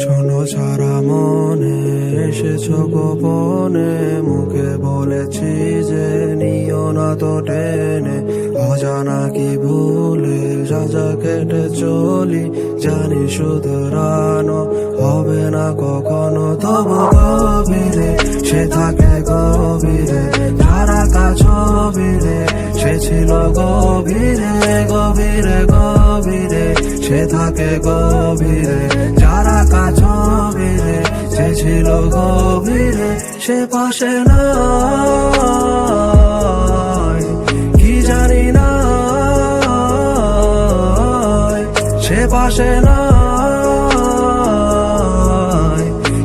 শোনো ছাড়া মনে এসেছো গোপনে, মুখে বলেছি যে নিও না তো টেনে, অজানা কি ভুলে যা যা কেটে চলি, জানি শুধরানো হবে না কখনো। তবু গভীরে সে থাকে গভীরে, যারা কাছবিরে সে ছিল গভীরে গভীরে গভীরে, সে থাকে গভীরে, যারা কাছবিরে সে ছিল গভীরে। সে পাশে নাই কি জানি না, সে পাশে নাই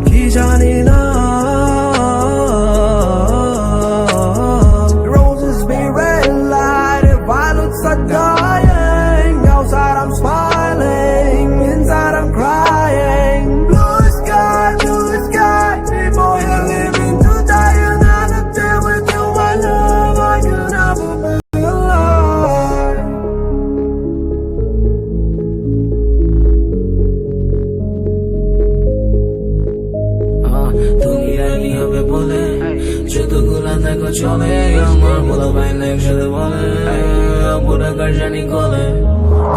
কি জানি না। Roses be red light, if violets are dying. Outside I'm smiling, inside I'm crying. Blue sky, people here living to die. And I could tell with you my love, I could never be alive. তুমি রানী হবে বলে যতগুলা দেখো চলে, আমার বলা ভাই না একসাথে বলে পুরা কার জানি গলে।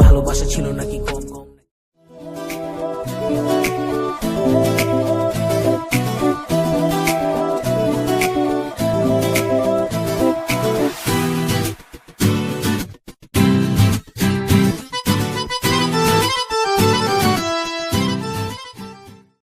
ভালোবাসা ছিল নাকি